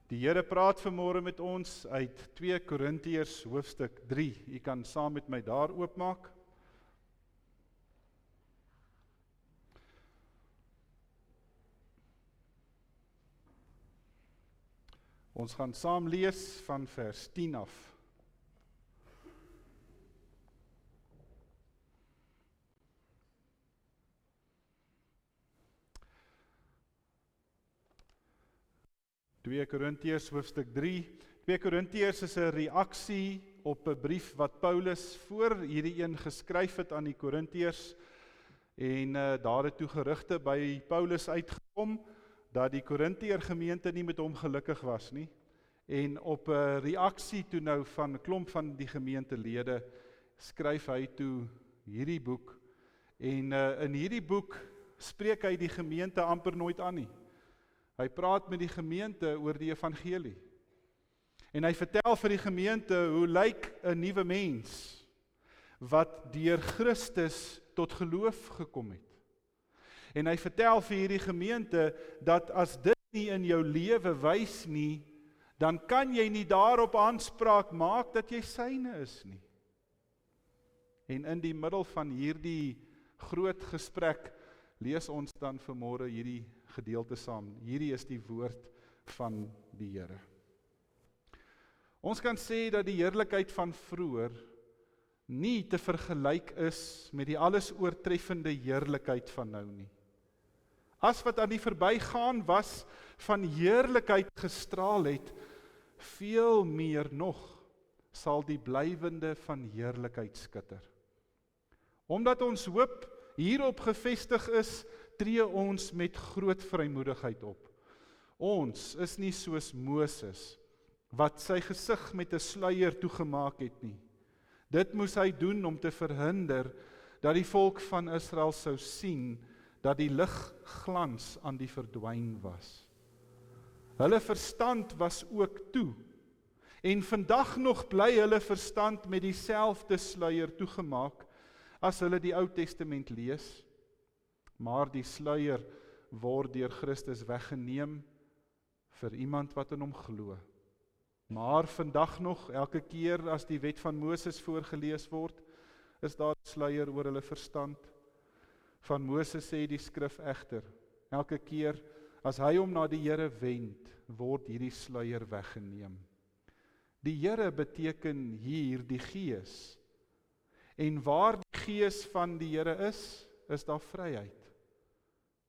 Die Here praat vanmôre met ons uit 2 Korintiërs hoofstuk 3. U kan saam met my daar oopmaak. Ons gaan saam lees van vers 10 af. Twee Korintiërs hoofstuk 3. 2 Korintiërs is 'n reaksie op 'n brief wat Paulus voor hierdie een geskryf het aan die Korintiërs. En daar het toe gerugte by Paulus uitgekom dat die Korintiër gemeente nie met hom gelukkig was nie. En op 'n reaksie toe nou van 'n klomp van die gemeentelede skryf hy toe hierdie boek. En in hierdie boek spreek hy die gemeente amper nooit aan nie. Hy praat met die gemeente oor die evangelie. En hy vertel vir die gemeente hoe lyk 'n nuwe mens wat deur Christus tot geloof gekom het. En hy vertel vir hierdie gemeente dat as dit nie in jou lewe wys nie, dan kan jy nie daarop aanspraak maak dat jy syne is nie. En in die middel van hierdie groot gesprek lees ons dan vanmôre hierdie gedeelte saam. Hierdie is die woord van die Here. Ons kan sê dat die heerlikheid van vroeër nie te vergelyk is met die alles oortreffende heerlikheid van nou nie. As wat aan die verbygaan was van heerlikheid gestraal het, veel meer nog sal die blywende van heerlikheid skitter. Omdat ons hoop hierop gevestig is, tree ons met groot vrymoedigheid op. Ons is nie soos Moses, wat sy gesig met 'n sluier toegemaak het nie. Dit moes hy doen om te verhinder dat die volk van Israel sou sien dat die ligglans aan die verdwyn was. Hulle verstand was ook toe, en vandag nog bly hulle verstand met dieselfde sluier toegemaak as hulle die Ou Testament lees, maar die sluier word deur Christus weggeneem vir iemand wat in hom glo. Maar vandag nog, elke keer as die wet van Moses voorgelees word, is daar 'n sluier oor hulle verstand. Van Moses sê die skrif egter, elke keer as hy hom na die Here wend, word hierdie sluier weggeneem. Die Here beteken hier die Gees. En waar die Gees van die Here is daar vryheid.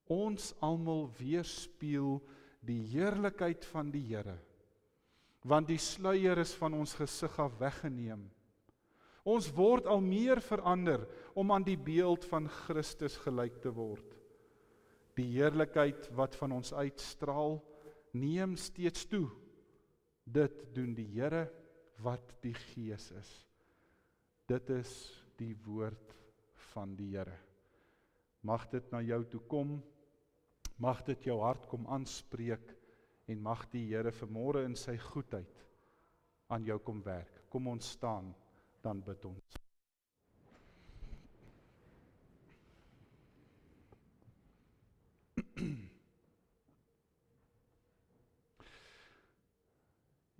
Ons almal weerspieël die heerlikheid van die Here, want die sluier is van ons gesig af weggeneem. Ons word al meer verander om aan die beeld van Christus gelyk te word. Die heerlikheid wat van ons uitstraal, neem steeds toe. Dit doen die Here wat die Gees is. Dit is die woord van die Here. Mag dit na jou toe kom, mag dit jou hart kom aanspreek, en mag die Here vanmôre in sy goedheid aan jou kom werk. Kom ons staan, dan bid ons.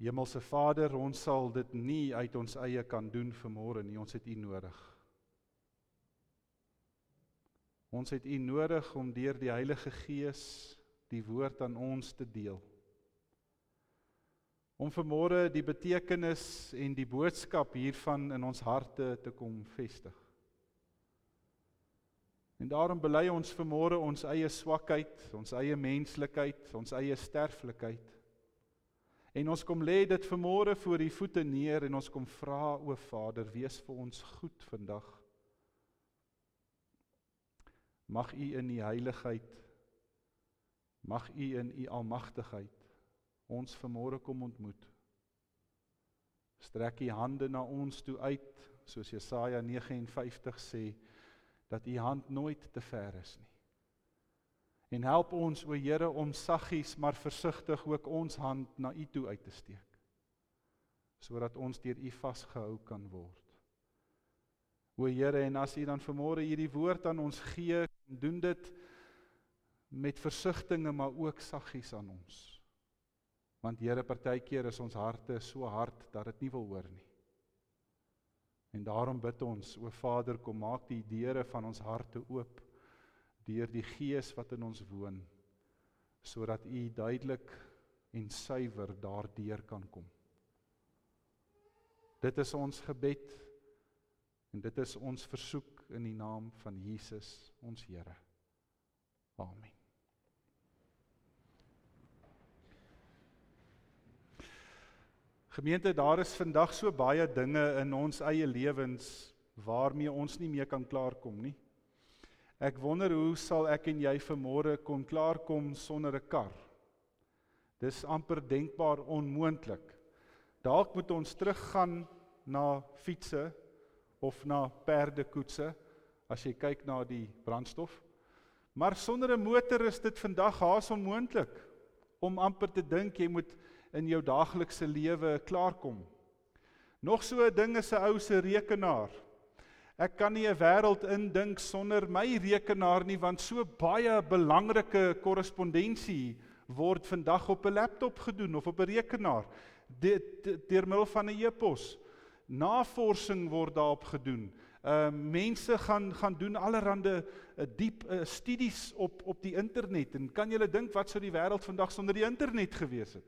Hemelse Vader, ons sal dit nie uit ons eie kan doen vanmôre nie, ons het U nodig. Ons het U nodig om deur die Heilige Gees die woord aan ons te deel. Om vanmôre die betekenis en die boodskap hiervan in ons harte te kom vestig. En daarom bely ons vanmôre ons eie swakheid, ons eie menslikheid, ons eie sterflikheid. En ons kom lê dit vanmôre voor U voete neer en ons kom vra, o Vader, wees vir ons goed vandag. Mag U in U heiligheid, mag U in U almagtigheid ons vanmôre kom ontmoet. Strek U hande na ons toe uit, soos Jesaja 59 sê, dat U hand nooit te ver is nie. En help ons, o Here, om saggies, maar versigtig ook ons hand na U toe uit te steek, sodat ons deur U vasgehou kan word. O Here, en as U dan vanmôre hierdie woord aan ons gee, doen dit met versigtinge, maar ook saggies aan ons. Want Here, partykeer is ons harte so hard dat dit nie wil hoor nie. En daarom bid ons, o Vader, kom maak die deure van ons harte oop, deur die Gees wat in ons woon, sodat U duidelik en suiwer daardeur kan kom. Dit is ons gebed, en dit is ons versoek in die naam van Jesus, ons Here. Amen. Gemeente, daar is vandag so baie dinge in ons eie lewens waarmee ons nie meer kan klaarkom nie. Ek wonder hoe sal ek en jy vanmôre kon klaarkom sonder 'n kar? Dis amper denkbaar onmoontlik. Dalk moet ons teruggaan na fietsse of na perdekoetse, as jy kyk na die brandstof. Maar sonder 'n motor is dit vandag haas onmoontlik om amper te dink jy moet in jou daaglikse lewe klaarkom. Nog so 'n ding is 'n ou se rekenaar. Ek kan nie 'n wêreld indink sonder my rekenaar nie, want so baie belangrike korrespondensie word vandag op 'n laptop gedoen of op 'n rekenaar, deur middel van 'n e-pos. Navorsing word daarop gedoen. Mense gaan doen allerhande diep studies op die internet, en kan julle dink wat sou die wêreld vandag sonder die internet gewees het?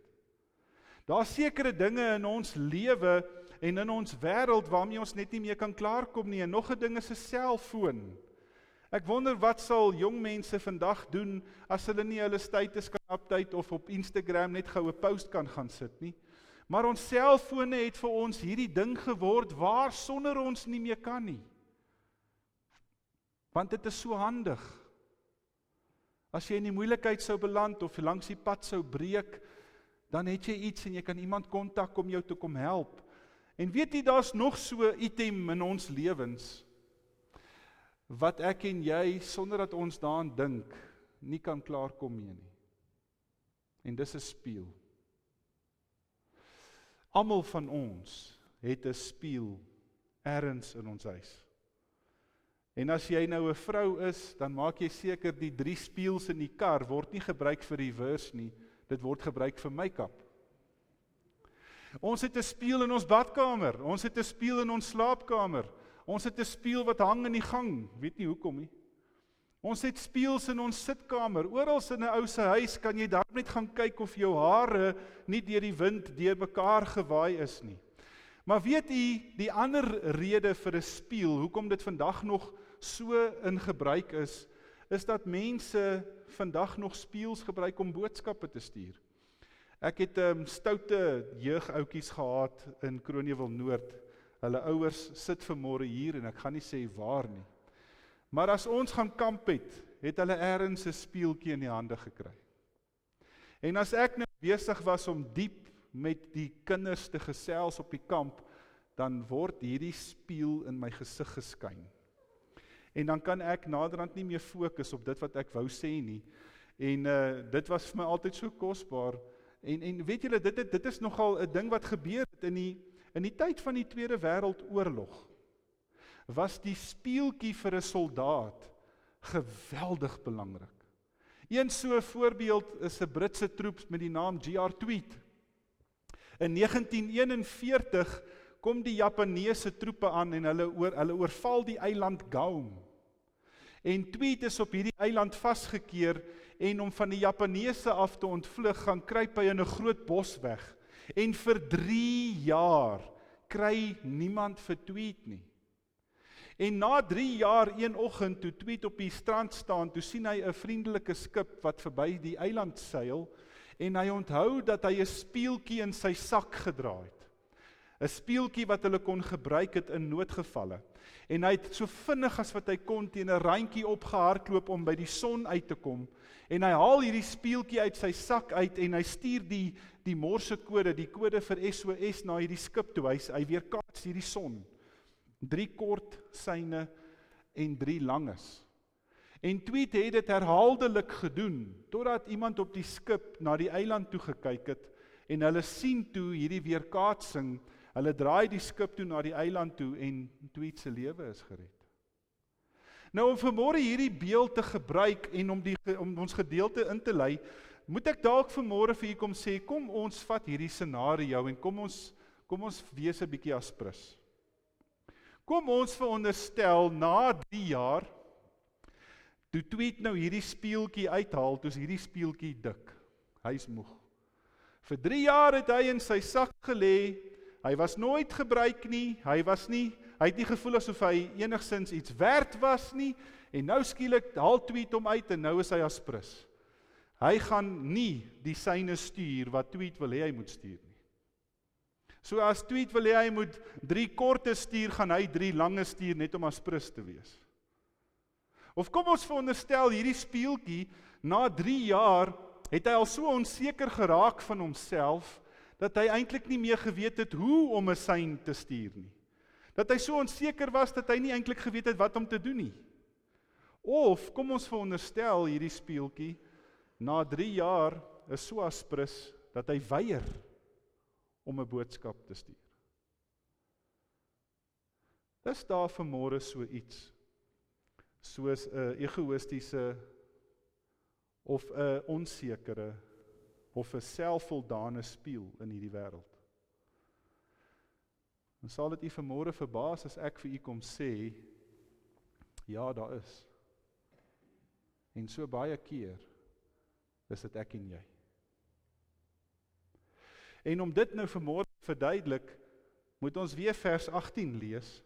Daar sekere dinge in ons lewe en in ons wêreld waarmee ons net nie meer kan klaarkom nie, en nog 'n ding is 'n selfoon. Ek wonder wat sal jong mense vandag doen as hulle nie hulle status kan update of op Instagram net gou 'n post kan gaan sit nie. Maar ons selfone het vir ons hierdie ding geword waar sonder ons nie meer kan nie. Want dit is so handig. As jy in die moeilikheid sou beland of langs die pad sou breek, dan het jy iets en jy kan iemand kontak om jou te kom help. En weet jy, daar's nog so 'n item in ons lewens wat ek en jy, sonder dat ons daaraan dink, nie kan klaarkom mee nie. En dis 'n spieël. Almal van ons het 'n spieël ergens in ons huis. En as jy nou 'n vrou is, dan maak jy seker die 3 spieëls in die kar word nie gebruik vir reverse nie, dit word gebruik vir make-up. Ons het 'n spieël in ons badkamer, ons het 'n spieël in ons slaapkamer, ons het 'n spieël wat hang in die gang, weet nie hoekom nie. Ons het spieëls in ons sitkamer, oral in 'n ou se huis kan jy daar net gaan kyk of jou hare nie deur die wind deur mekaar gewaai is nie. Maar weet u, die ander rede vir 'n spieël, hoekom dit vandag nog so in gebruik is dat mense vandag nog spieëls gebruik om boodskappe te stuur. Ek het stoute jeugoutjies gehad in Kroonewil Noord. Hulle ouers sit vanmôre hier en ek gaan nie sê waar nie. Maar as ons gaan kamp het hulle ergens 'n spieeltjie in die hande gekry. En as ek nou besig was om diep met die kinders te gesels op die kamp, dan word hierdie spieël in my gesig geskyn. En dan kan ek naderhand nie meer fokus op dit wat ek wou sê nie. En dit was vir my altyd so kosbaar. En weet julle, dit is nogal 'n ding wat gebeur het in die tyd van die Tweede Wêreldoorlog. Was die spieeltjie vir 'n soldaat geweldig belangrik. Een so 'n voorbeeld is 'n Britse troep met die naam G.R. Tweed. In 1941 kom die Japaneese troepe aan en hulle oorval die eiland Guam. En Tweed is op hierdie eiland vasgekeer en om van die Japaneese af te ontvlug, gaan kruip hy in 'n groot bos weg. En vir 3 jaar kry niemand vir Tweed nie. En na 3 jaar, een oggend, toe Tweed op die strand staan, toe sien hy 'n vriendelike skip wat verby die eiland seil, en hy onthou dat hy 'n spieeltjie in sy sak gedra het. 'n Spieeltjie wat hulle kon gebruik het in noodgevalle. En hy het so vinnig as wat hy kon teen 'n randjie opgehardloop om by die son uit te kom. En hy haal hierdie spieeltjie uit sy sak uit en hy stuur die morsekode, die kode vir SOS na hierdie skip toe. Hy weerkaats hierdie son. 3 kort syne en 3 langes. En Tweed het dit herhaaldelik gedoen, totdat iemand op die skip na die eiland toe gekyk het, en hulle sien toe hierdie weerkaatsing, hulle draai die skip toe na die eiland toe, en Tweed se lewe is gered. Nou om vanmôre hierdie beeld te gebruik, en om ons gedeelte in te lei, moet ek dalk vanmôre vir u kom sê, kom ons vat hierdie scenario en kom ons wees 'n bietjie aspres. Kom ons veronderstel na 3 jaar, toe Tweet nou hierdie speeltjie uithaal, toe is hierdie speeltjie dik. Hy's moeg. Vir 3 jaar het hy in sy sak gelê, hy was nooit gebruik nie, hy het nie gevoel asof hy enigsins iets werd was nie, en nou skielik haal Tweet hom uit en nou is hy aspres. Hy gaan nie die syne stuur wat Tweet wil hê hy moet stuur nie. So as Tweet wil hê hy moet 3 korte stuur, gaan hy 3 lange stuur net om aspres te wees. Of kom ons veronderstel hierdie speeltjie, na 3 jaar het hy al so onseker geraak van homself, dat hy eintlik nie meer geweet het hoe om 'n sein te stuur nie. Dat hy so onseker was, dat hy nie eintlik geweet het wat om te doen nie. Of, kom ons veronderstel hierdie speeltjie, na 3 jaar is so aspres, dat hy weier om 'n boodskap te stuur. Is daar vanmôre so iets, soos 'n egoïstiese, of 'n onsekere, of 'n selfvoldane spieël in hierdie wêreld? En sal dit u vanmôre verbaas as ek vir u kom sê, ja, daar is. En so baie keer is dit ek en jy. En om dit nou vanmôre te verduidelik, moet ons weer vers 18 lees.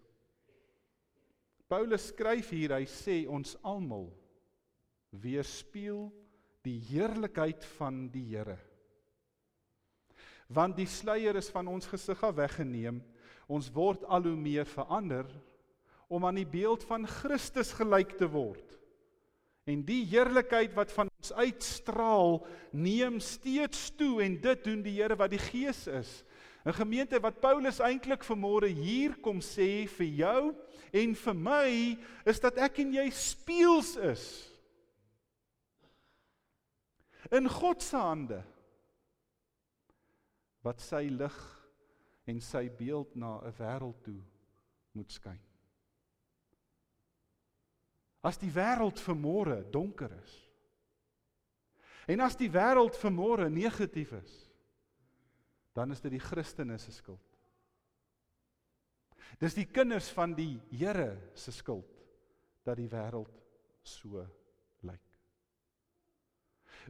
Paulus skryf hier, hy sê ons almal weerspieël die heerlikheid van die Here. Want die sluier is van ons gesig af weggeneem, ons word al hoe meer verander, om aan die beeld van Christus gelyk te word. En die heerlikheid wat van ons uitstraal, neem steeds toe, en dit doen die Here wat die Gees is. 'n gemeente wat Paulus eintlik vanmôre hier kom sê vir jou en vir my, is dat ek en jy spieëls is. In God se hande, wat sy lig en sy beeld na 'n wêreld toe moet skyn. As die wêreld vanmôre donker is, en as die wêreld vanmôre negatief is, dan is dit die Christene se skuld. Dis die kinders van die Here se skuld, dat die wêreld so lyk.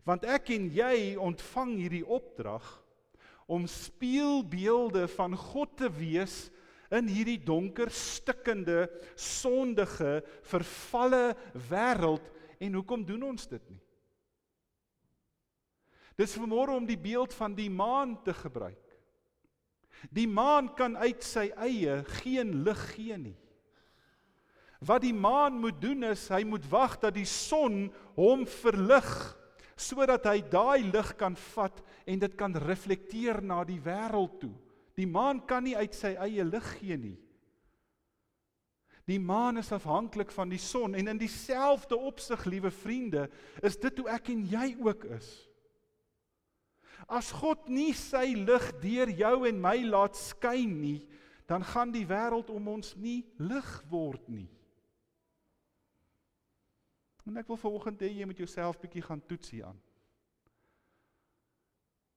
Want ek en jy ontvang hierdie opdrag, om spieelbeelde van God te wees, in hierdie donker, stikkende, sondige, vervalle wêreld, en hoekom doen ons dit nie? Dis vanmôre om die beeld van die maan te gebruik. Die maan kan uit sy eie geen lig gee nie. Wat die maan moet doen is, hy moet wag dat die son hom verlig, sodat hy daai lig kan vat en dit kan reflekteer na die wêreld toe. Die maan kan nie uit sy eie lig gee nie. Die maan is afhanklik van die son, en in dieselfde opsig, liewe vriende, is dit hoe ek en jy ook is. As God nie sy lig deur jou en my laat skyn nie, dan gaan die wêreld om ons nie lig word nie. En ek wil vanoggend hê jy moet jouself bietjie gaan toets hier aan.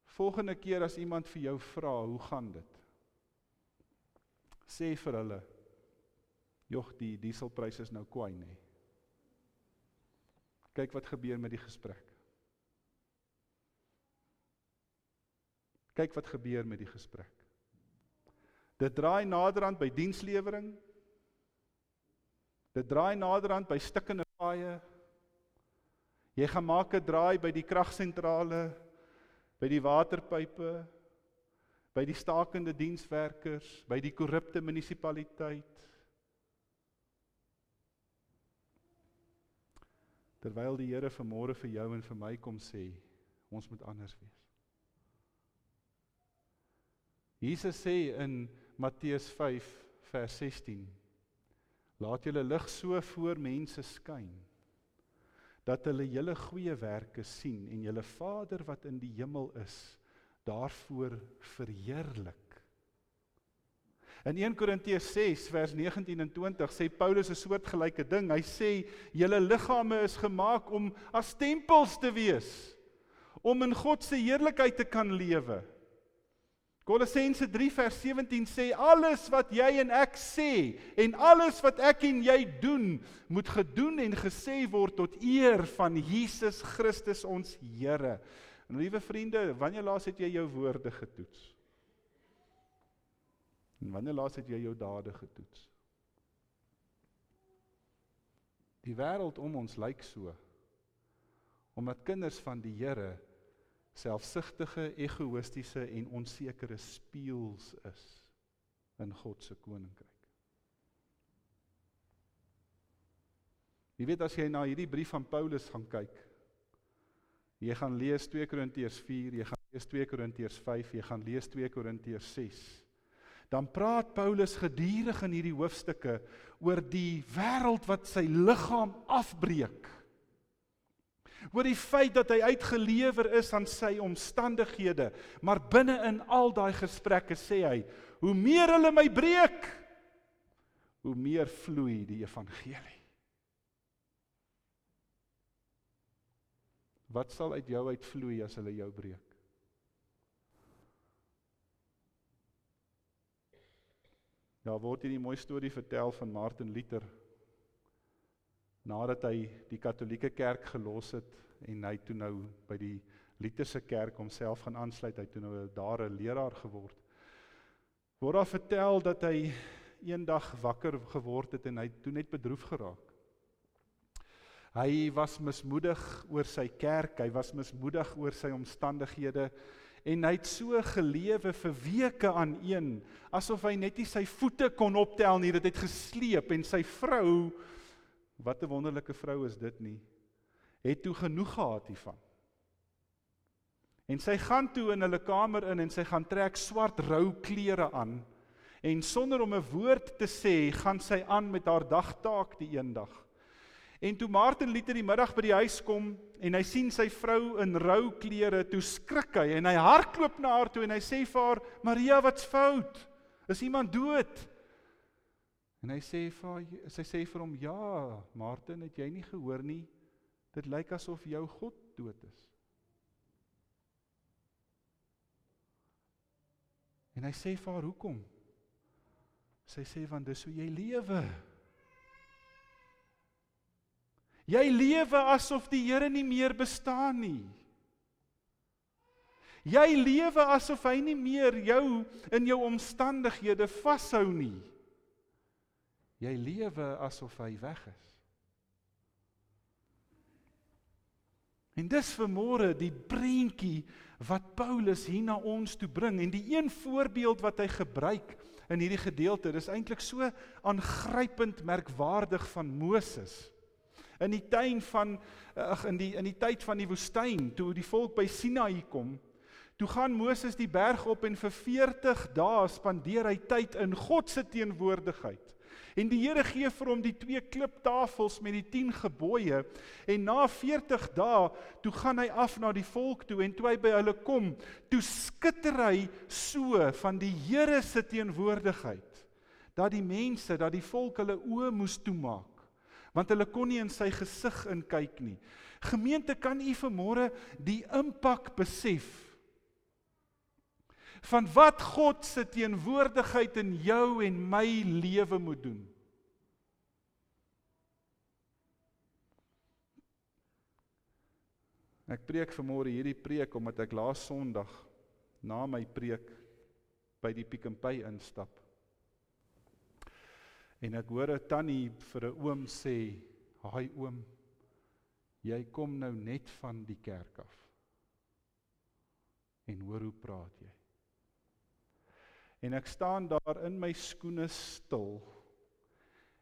Volgende keer as iemand vir jou vra, hoe gaan dit? Sê vir hulle, joh, die dieselprys is nou kwaai, nee. Kyk wat gebeur met die gesprek. Kyk wat gebeur met die gesprek. Dit draai naderhand by dienslewering. Dit draai naderhand by stikkende paaie. Jy gaan maak 'n draai by die kragsentrale, by die waterpype, by die stakende dienswerkers, by die korrupte munisipaliteit. Terwyl die Here vanmôre vir jou en vir my kom sê, ons moet anders wees. Jesus sê in Matteus 5 vers 16, laat julle lig so voor mense skyn, dat hulle julle goeie werke sien en julle Vader wat in die hemel is, daarvoor verheerlik. In 1 Korintiërs 6 vers 19 en 20 sê Paulus 'n soortgelyke ding. Hy sê, julle liggame is gemaak om as tempels te wees, om in God se heerlikheid te kan lewe. Kolossense 3 vers 17 sê, alles wat jy en ek sê, en alles wat ek en jy doen, moet gedoen en gesê word tot eer van Jesus Christus ons Here. En liewe vriende, wanneer laas het jy jou woorde getoets? En wanneer laas het jy jou dade getoets? Die wêreld om ons lyk so, omdat kinders van die Here selfsugtige, egoïstiese en onsekere spieëls is in God se koninkryk. Jy weet, as jy na hierdie brief van Paulus gaan kyk, jy gaan lees 2 Korintiërs 4, jy gaan lees 2 Korintiërs 5, jy gaan lees 2 Korintiërs 6, dan praat Paulus gedurig in hierdie hoofstukke oor die wêreld wat sy liggaam afbreek, oor die feit dat hy uitgelewer is aan sy omstandighede, maar binne in al daai gesprekke sê hy, hoe meer hulle my breek, hoe meer vloei die evangelie. Wat sal uit jou uitvloei as hulle jou breek? Daar word hier die mooi storie vertel van Martin Luther, nadat hy die katholieke kerk gelos het, en hy toe nou by die Lutherse kerk homself gaan aansluit, hy toe nou daar 'n leraar geword. Word daar vertel dat hy eendag wakker geword het, en hy toe net bedroef geraak. Hy was mismoedig oor sy kerk, hy was mismoedig oor sy omstandighede, en hy het so gelewe vir weke aan een, asof hy net nie sy voete kon optel nie, dit het gesleep, en sy vrou, wat 'n wonderlike vrou is dit nie, het toe genoeg gehad hiervan. En sy gaan toe in hulle kamer in, en sy gaan trek swart rou klere aan, en sonder om 'n woord te sê, gaan sy aan met haar dagtaak die eendag. En toe Martin Luther die middag by die huis kom, en hy sien sy vrou in rou klere, toe skrik hy, en hy hardloop na haar toe, en hy sê vir haar, Maria, wat's fout? Is iemand dood? En sy sê vir hom, ja, Martin, het jy nie gehoor nie, dit lyk asof jou God dood is. En hy sê vir haar, hoekom? Sy sê, want dis hoe jy lewe. Jy lewe asof die Here nie meer bestaan nie. Jy lewe asof hy nie meer jou in jou omstandighede vashou nie. Jy lewe asof hy weg is. En dis vanmôre die prentjie wat Paulus hier na ons toe bring, en die een voorbeeld wat hy gebruik in hierdie gedeelte, dis eintlik so aangrypend merkwaardig van Moses. In die tyd van die woestyn, toe die volk by Sinaï kom, toe gaan Moses die berg op, en vir 40 dae spandeer hy tyd in God se teenwoordigheid. En die Here gee vir hom die 2 kliptafels met die 10 gebooie, en na 40 dae, toe gaan hy af na die volk toe, en toe hy by hulle kom, toe skitter hy so van die Here se teenwoordigheid, dat die mense, dat die volk hulle oë moes toemaak, want hulle kon nie in sy gesig inkyk nie. Gemeente, kan u vanmôre die impak besef van wat God se teenwoordigheid in jou en my lewe moet doen? Ek preek vanmôre hierdie preek omdat ek laas Sondag na my preek by die Pick n Pay instap. En ek hoor 'n tannie vir 'n oom sê, "Haai oom, jy kom nou net van die kerk af. En hoor hoe praat jy?" En ek staan daar in my skoene stil,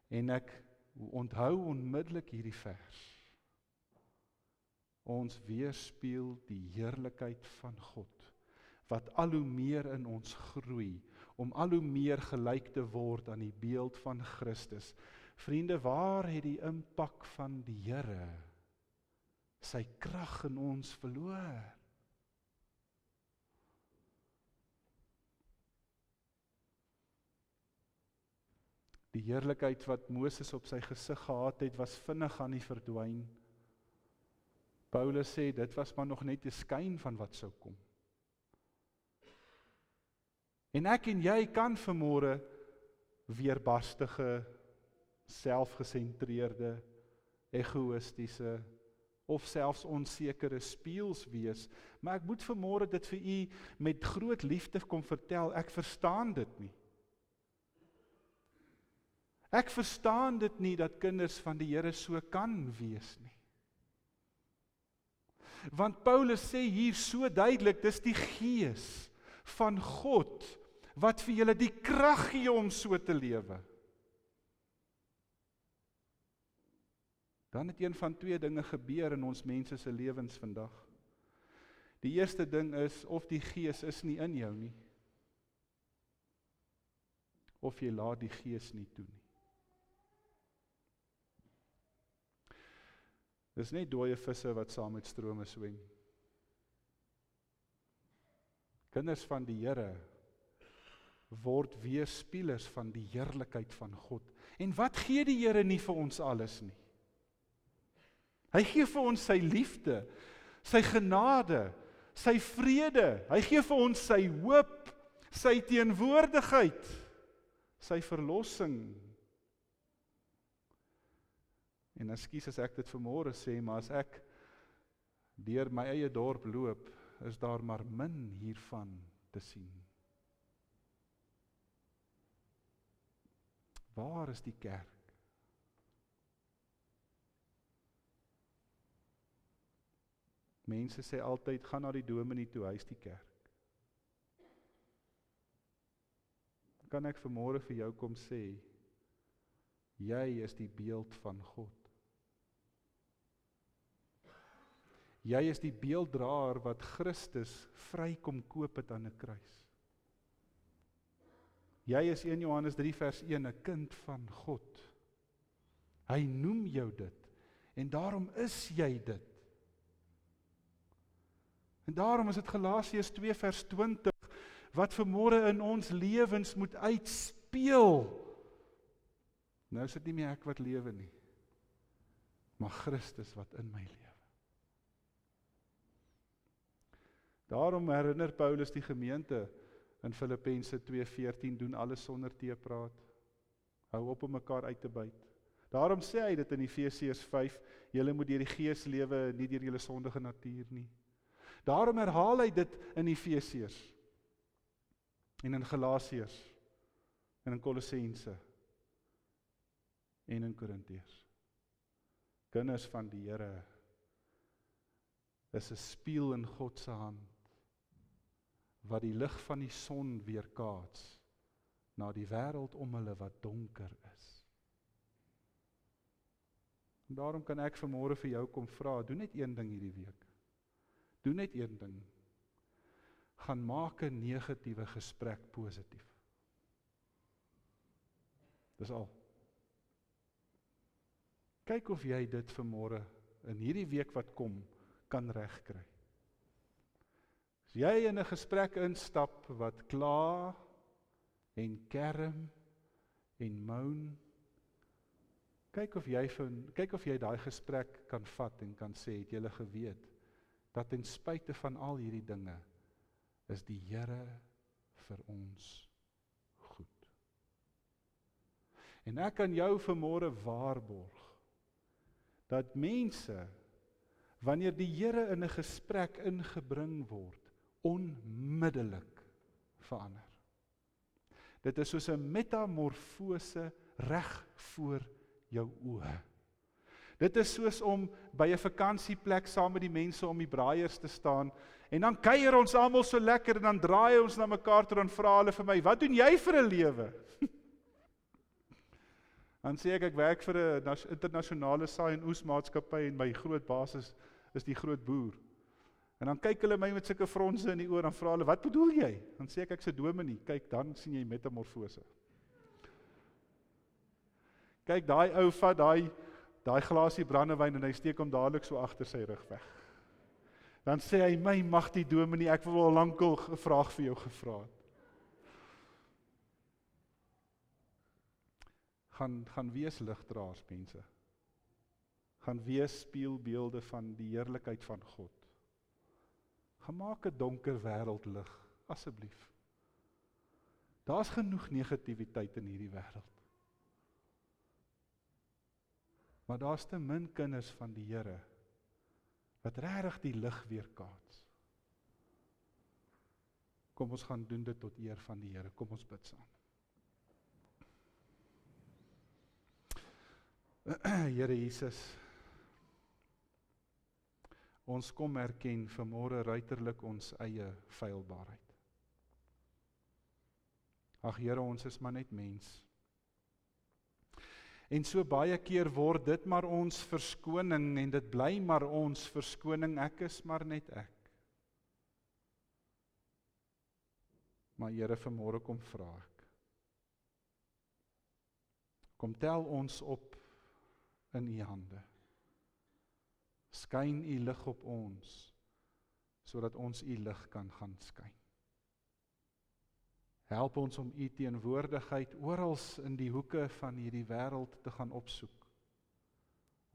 en ek onthou onmiddellik hierdie vers. Ons weerspieël die heerlikheid van God, wat al hoe meer in ons groei, om al hoe meer gelyk te word aan die beeld van Christus. Vriende, waar het die impak van die Here sy krag in ons verloor? Die heerlikheid wat Moses op sy gesig gehad het, was vinnig aan die verdwyn. Paulus sê, dit was maar nog net 'n skyn van wat sou kom. En ek en jy kan vanmôre weerbarstige, selfgesentreerde, egoïstiese, of selfs onsekere spieëls wees, maar ek moet vanmôre dit vir u met groot liefde kom vertel, ek verstaan dit nie. Ek verstaan dit nie, dat kinders van die Here so kan wees nie. Want Paulus sê hier so duidelik, dis die Gees van God, wat vir julle die krag gee om so te lewe. Dan het een van twee dinge gebeur in ons mense se lewens vandag. Die eerste ding is, of die Gees is nie in jou nie, of jy laat die Gees nie toe nie. Dis net dooie visse wat saam met strome swem. Kinders van die Here word weerspieëlers van die heerlikheid van God. En wat gee die Here nie vir ons alles nie? Hy gee vir ons sy liefde, sy genade, sy vrede. Hy gee vir ons sy hoop, sy teenwoordigheid, sy verlossing. En ekskuus as ek dit vanmôre sê, maar as ek deur my eie dorp loop, is daar maar min hiervan te sien. Waar is die kerk? Mense sê altyd, gaan na die dominee toe, hy is die kerk. Kan ek vanmôre vir jou kom sê, jy is die beeld van God. Jy is die beelddraer wat Christus vry kom koop het aan 'n kruis. Jy is 1 Johannes 3 vers 1, 'n kind van God. Hy noem jou dit, en daarom is jy dit. En daarom is dit Galasiërs 2 vers 20, wat vanmôre in ons lewens moet uitspeel. Nou is dit nie meer ek wat lewe nie, maar Christus wat in my lewe. Daarom herinner Paulus die gemeente in Filippense 2:14, doen alles sonder teepraat, hou op om mekaar uit te byt. Daarom sê hy dit in Efesiërs 5, julle moet deur die Gees lewe, nie deur julle sondige natuur nie. Daarom herhaal hy dit in Efesiërs, en in Galasiërs, en in Kolossense, en in Korintiërs. Kinders van die Here is 'n spieël in God se hand, wat die lig van die son weerkaats na die wêreld om hulle wat donker is. En daarom kan ek vanmôre vir jou kom vra, doen net een ding hierdie week. Doen net een ding. Gaan maak 'n negatiewe gesprek positief. Dis al. Kyk of jy dit vanmôre in hierdie week wat kom kan regkry. As jy in 'n gesprek instap wat kla en kerm en moan, kyk of jy daai gesprek kan vat en kan sê, het julle geweet dat ten spyte van al hierdie dinge is die Here vir ons goed. En ek kan jou vanmôre waarborg dat mense, wanneer die Here in 'n gesprek ingebring word, onmiddellik verander. Dit is soos 'n metamorfose reg voor jou oë. Dit is soos om by 'n vakansieplek saam met die mense om die braaiers te staan, en dan kuier ons almal so lekker, en dan draai ons na mekaar toe, en vra hulle vir my, wat doen jy vir 'n lewe? Dan sê ek werk vir 'n internasionale saai en oesmaatskappy, en my groot baas is die groot boer. En dan kyk hulle my met sulke fronse in die oor, en vra hulle, wat bedoel jy? Dan sê ek's 'n dominee, kyk, dan sien jy metamorfose. Kyk, daai ou vat daai glasie brandewyn, en hy steek hom dadelik so agter sy rug weg. Dan sê hy, my mag die dominee, ek wil al lankal 'n vraag vir jou gevra het. Gaan wees ligdraers, mense. gaan wees spieelbeelde van die heerlikheid van God. Gemaak 'n donker wêreld lig, asseblief. Daar's genoeg negativiteit in hierdie wêreld. Maar daar's te min kinders van die Here wat regtig die lig weerkaats. Kom ons gaan doen dit tot eer van die Here. Kom ons bid saam. Here Jesus, ons kom erken vanmôre ruiterlik ons eie feilbaarheid. Ag Here, ons is maar net mens. En so baie keer word dit maar ons verskoning en dit bly maar ons verskoning, ek is maar net ek. Maar Here, vanmôre kom vra ek. Kom tel ons op in U hande. Skyn U lig op ons, sodat ons U lig kan gaan skyn. Help ons om U teenwoordigheid oral in die hoeke van hierdie wêreld te gaan opsoek,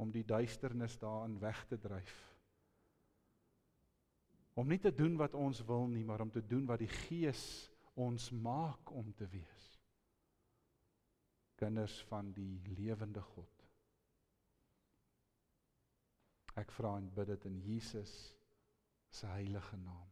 om die duisternis daarin weg te dryf. Om nie te doen wat ons wil nie, maar om te doen wat die Gees ons maak om te wees. Kinders van die lewende God. Ek vra en bid dit in Jesus se heilige naam.